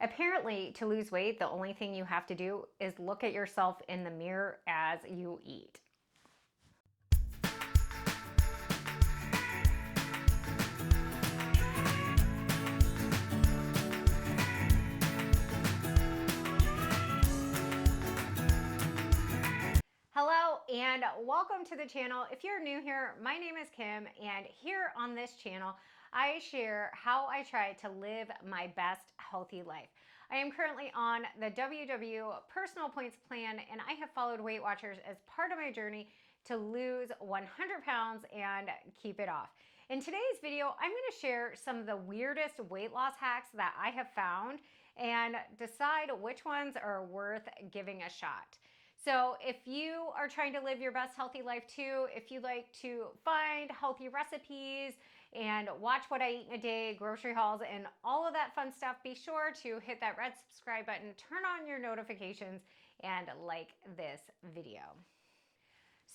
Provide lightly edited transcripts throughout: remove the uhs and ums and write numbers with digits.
Apparently, to lose weight, the only thing you have to do is look at yourself in the mirror as you eat. Hello and welcome to the channel. If you're new here, my name is Kim, and here on this channel, I share how I try to live my best healthy life. I am currently on the WW Personal Points Plan, and I have followed Weight Watchers as part of my journey to lose 100 pounds and keep it off. In today's video, I'm going to share some of the weirdest weight loss hacks that I have found and decide which ones are worth giving a shot. So if you are trying to live your best healthy life too, if you like to find healthy recipes and watch what I eat in a day, grocery hauls, and all of that fun stuff, be sure to hit that red subscribe button, turn on your notifications, and like this video.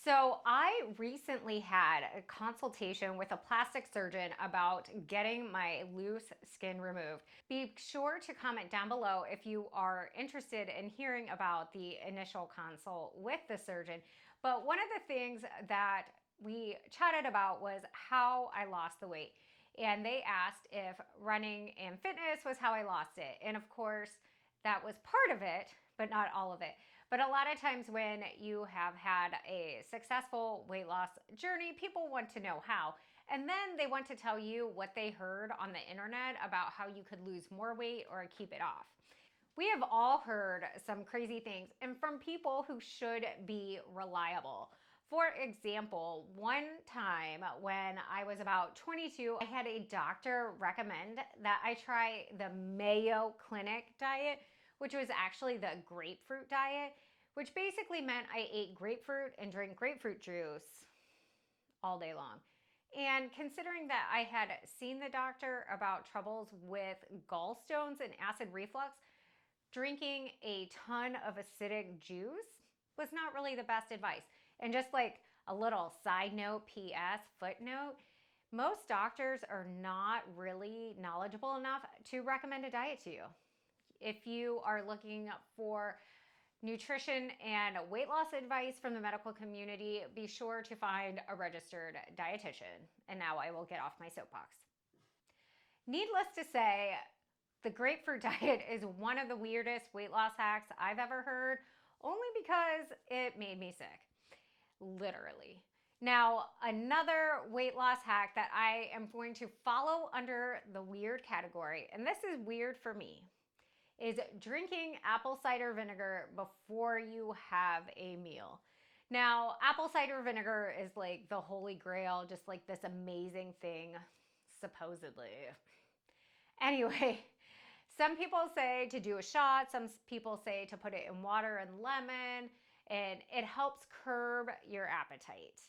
So I recently had a consultation with a plastic surgeon about getting my loose skin removed. Be sure to comment down below if you are interested in hearing about the initial consult with the surgeon. But one of the things that we chatted about was how I lost the weight. And they asked if running and fitness was how I lost it. And of course, that was part of it, but not all of it. But a lot of times when you have had a successful weight loss journey, people want to know how. And then they want to tell you what they heard on the internet about how you could lose more weight or keep it off. We have all heard some crazy things, and from people who should be reliable. For example, one time when I was about 22, I had a doctor recommend that I try the Mayo Clinic diet, which was actually the grapefruit diet, which basically meant I ate grapefruit and drank grapefruit juice all day long. And considering that I had seen the doctor about troubles with gallstones and acid reflux, drinking a ton of acidic juice was not really the best advice. And just like a little side note, PS, footnote, most doctors are not really knowledgeable enough to recommend a diet to you. If you are looking for nutrition and weight loss advice from the medical community, be sure to find a registered dietitian. And now I will get off my soapbox. Needless to say, the grapefruit diet is one of the weirdest weight loss hacks I've ever heard, only because it made me sick. Literally. Now, another weight loss hack that I am going to follow under the weird category, and this is weird for me, is drinking apple cider vinegar before you have a meal. Now, apple cider vinegar is like the holy grail, just like this amazing thing, supposedly. Anyway, some people say to do a shot, some people say to put it in water and lemon, and it helps curb your appetite.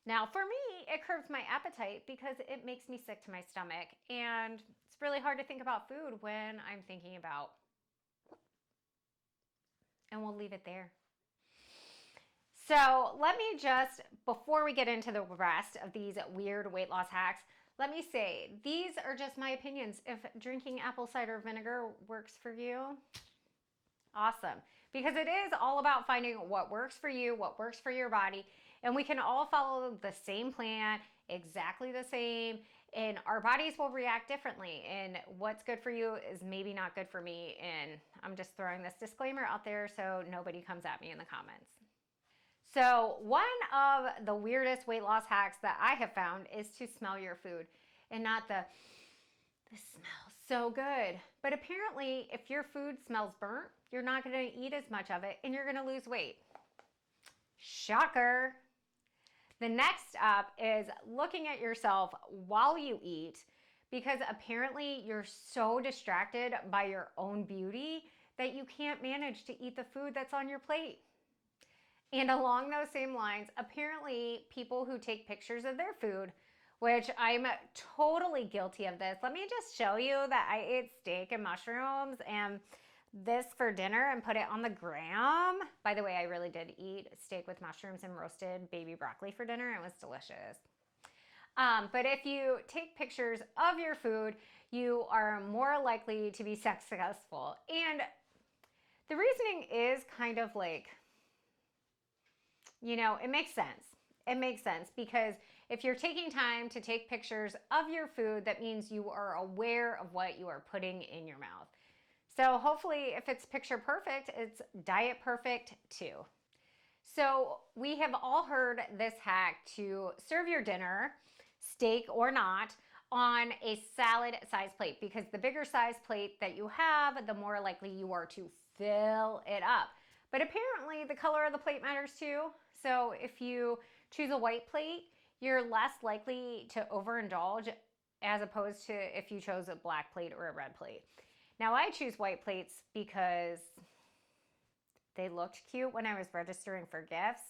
Now, for me, it curbs my appetite because it makes me sick to my stomach, and it's really hard to think about food when I'm thinking about. And we'll leave it there. So let me just, before we get into the rest of these weird weight loss hacks, let me say, these are just my opinions. If drinking apple cider vinegar works for you, awesome. Because it is all about finding what works for you, what works for your body, and we can all follow the same plan, exactly the same, and our bodies will react differently. And what's good for you is maybe not good for me. And I'm just throwing this disclaimer out there so nobody comes at me in the comments. So one of the weirdest weight loss hacks that I have found is to smell your food, and not this smells so good. But apparently if your food smells burnt, you're not going to eat as much of it and you're going to lose weight. Shocker. The next up is looking at yourself while you eat, because apparently you're so distracted by your own beauty that you can't manage to eat the food that's on your plate. And along those same lines, apparently people who take pictures of their food, which I'm totally guilty of this. Let me just show you that I ate steak and mushrooms and this for dinner and put it on the gram. By the way, I really did eat steak with mushrooms and roasted baby broccoli for dinner. It was delicious. But if you take pictures of your food, you are more likely to be successful. And the reasoning is kind of like, it makes sense. It makes sense because if you're taking time to take pictures of your food, that means you are aware of what you are putting in your mouth. So hopefully, if it's picture perfect, it's diet perfect too. So we have all heard this hack to serve your dinner, steak or not, on a salad size plate, because the bigger size plate that you have, the more likely you are to fill it up. But apparently the color of the plate matters too. So if you choose a white plate, you're less likely to overindulge as opposed to if you chose a black plate or a red plate. Now I choose white plates because they looked cute when I was registering for gifts.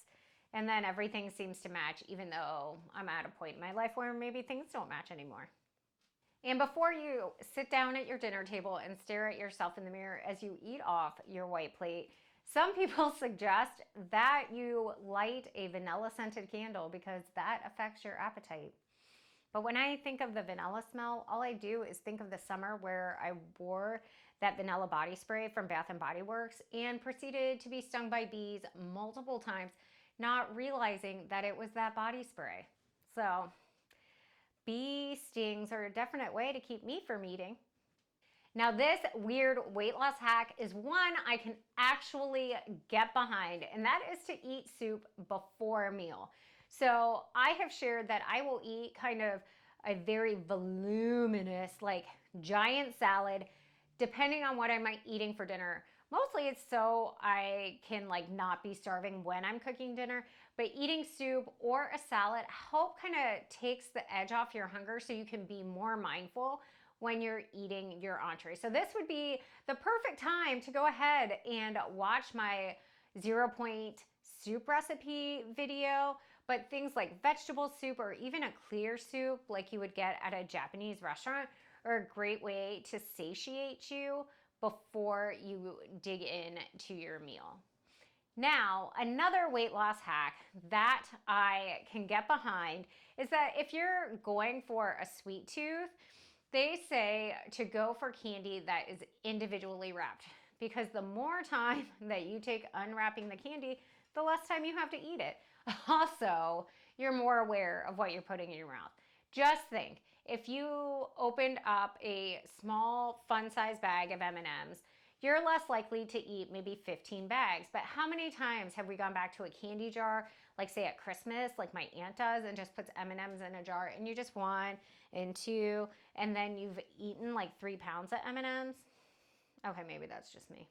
And then everything seems to match, even though I'm at a point in my life where maybe things don't match anymore. And before you sit down at your dinner table and stare at yourself in the mirror as you eat off your white plate, some people suggest that you light a vanilla scented candle because that affects your appetite. But when I think of the vanilla smell, all I do is think of the summer where I wore that vanilla body spray from Bath & Body Works and proceeded to be stung by bees multiple times, not realizing that it was that body spray. So bee stings are a definite way to keep me from eating. Now this weird weight loss hack is one I can actually get behind, and that is to eat soup before a meal. So I have shared that I will eat kind of a very voluminous, like giant salad, depending on what I'm eating for dinner. Mostly it's so I can like not be starving when I'm cooking dinner, but eating soup or a salad help kind of takes the edge off your hunger so you can be more mindful when you're eating your entree. So this would be the perfect time to go ahead and watch my 0-point soup recipe video. But things like vegetable soup or even a clear soup like you would get at a Japanese restaurant are a great way to satiate you before you dig into your meal. Now, another weight loss hack that I can get behind is that if you're going for a sweet tooth, they say to go for candy that is individually wrapped, because the more time that you take unwrapping the candy, the less time you have to eat it. Also, you're more aware of what you're putting in your mouth. Just think, if you opened up a small fun-size bag of M&Ms, you're less likely to eat maybe 15 bags. But how many times have we gone back to a candy jar, like say at Christmas, like my aunt does, and just puts M&Ms in a jar, and you just 1 and 2, and then you've eaten like 3 pounds of M&Ms? Okay, maybe that's just me.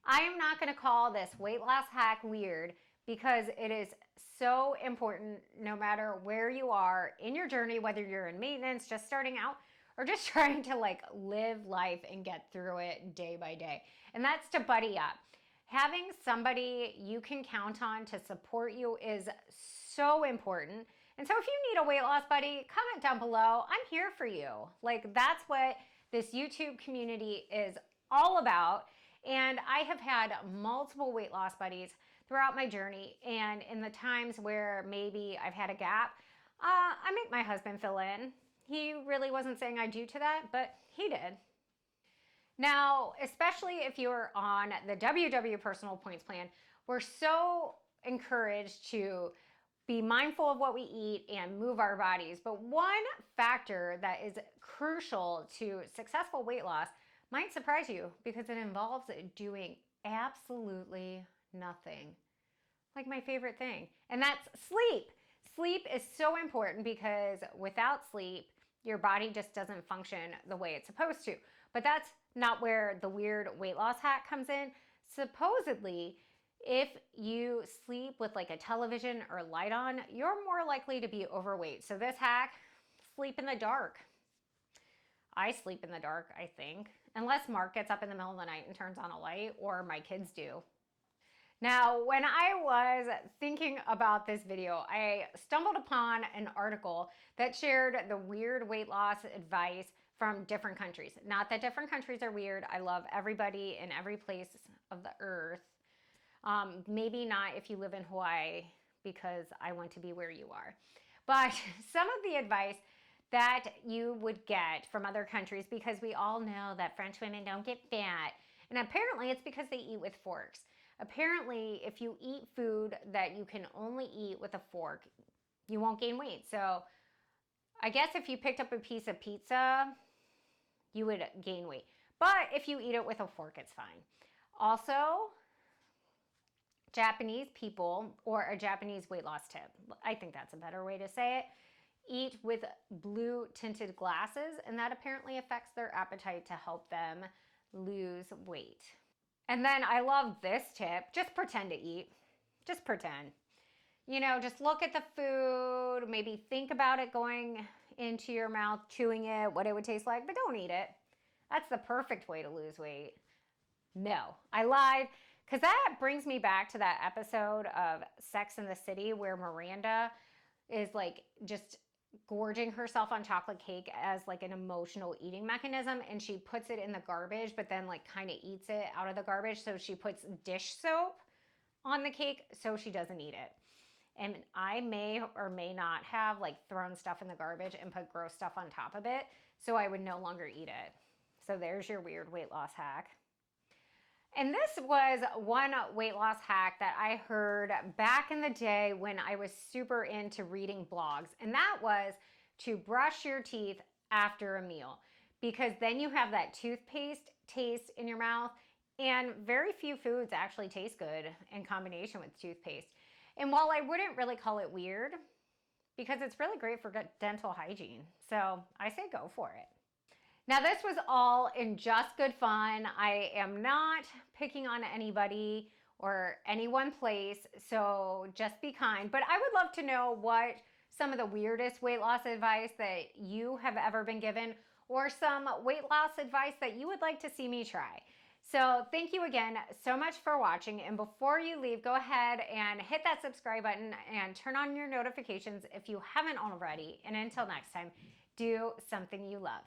I am not going to call this weight loss hack weird, because it is so important no matter where you are in your journey, whether you're in maintenance, just starting out, or just trying to like live life and get through it day by day. And that's to buddy up. Having somebody you can count on to support you is so important. And so if you need a weight loss buddy, comment down below. I'm here for you. Like, that's what this YouTube community is all about. And I have had multiple weight loss buddies throughout my journey, and in the times where maybe I've had a gap, I make my husband fill in. He really wasn't saying I do to that, but he did. Now, especially if you're on the WW Personal Points Plan, we're so encouraged to be mindful of what we eat and move our bodies. But one factor that is crucial to successful weight loss might surprise you, because it involves doing absolutely nothing. Like my favorite thing, and that's sleep. Sleep is so important because without sleep, your body just doesn't function the way it's supposed to. But that's not where the weird weight loss hack comes in. Supposedly, if you sleep with like a television or light on, you're more likely to be overweight. So this hack, sleep in the dark. I sleep in the dark, I think, unless Mark gets up in the middle of the night and turns on a light, or my kids do. Now, when I was thinking about this video, I stumbled upon an article that shared the weird weight loss advice from different countries. Not that different countries are weird. I love everybody in every place of the earth. Maybe not if you live in Hawaii, because I want to be where you are. But some of the advice that you would get from other countries, because we all know that French women don't get fat. And apparently it's because they eat with forks. Apparently, if you eat food that you can only eat with a fork, you won't gain weight. So I guess if you picked up a piece of pizza, you would gain weight. But if you eat it with a fork, it's fine. Also, Japanese people, or a Japanese weight loss tip, I think that's a better way to say it, eat with blue tinted glasses, and that apparently affects their appetite to help them lose weight. And then I love this tip, just pretend to eat. Just pretend. You know, just look at the food, maybe think about it going into your mouth, chewing it, what it would taste like, but don't eat it. That's the perfect way to lose weight. No, I lied. Because that brings me back to that episode of Sex and the City where Miranda is like just gorging herself on chocolate cake as like an emotional eating mechanism, and she puts it in the garbage, but then like kind of eats it out of the garbage. So she puts dish soap on the cake so she doesn't eat it. And I may or may not have like thrown stuff in the garbage and put gross stuff on top of it, so I would no longer eat it. So there's your weird weight loss hack. And this was one weight loss hack that I heard back in the day when I was super into reading blogs. And that was to brush your teeth after a meal, because then you have that toothpaste taste in your mouth. And very few foods actually taste good in combination with toothpaste. And while I wouldn't really call it weird, because it's really great for dental hygiene. So I say go for it. Now, this was all in just good fun. I am not picking on anybody or any one place, so just be kind. But I would love to know what some of the weirdest weight loss advice that you have ever been given, or some weight loss advice that you would like to see me try. So thank you again so much for watching. And before you leave, go ahead and hit that subscribe button and turn on your notifications if you haven't already. And until next time, do something you love.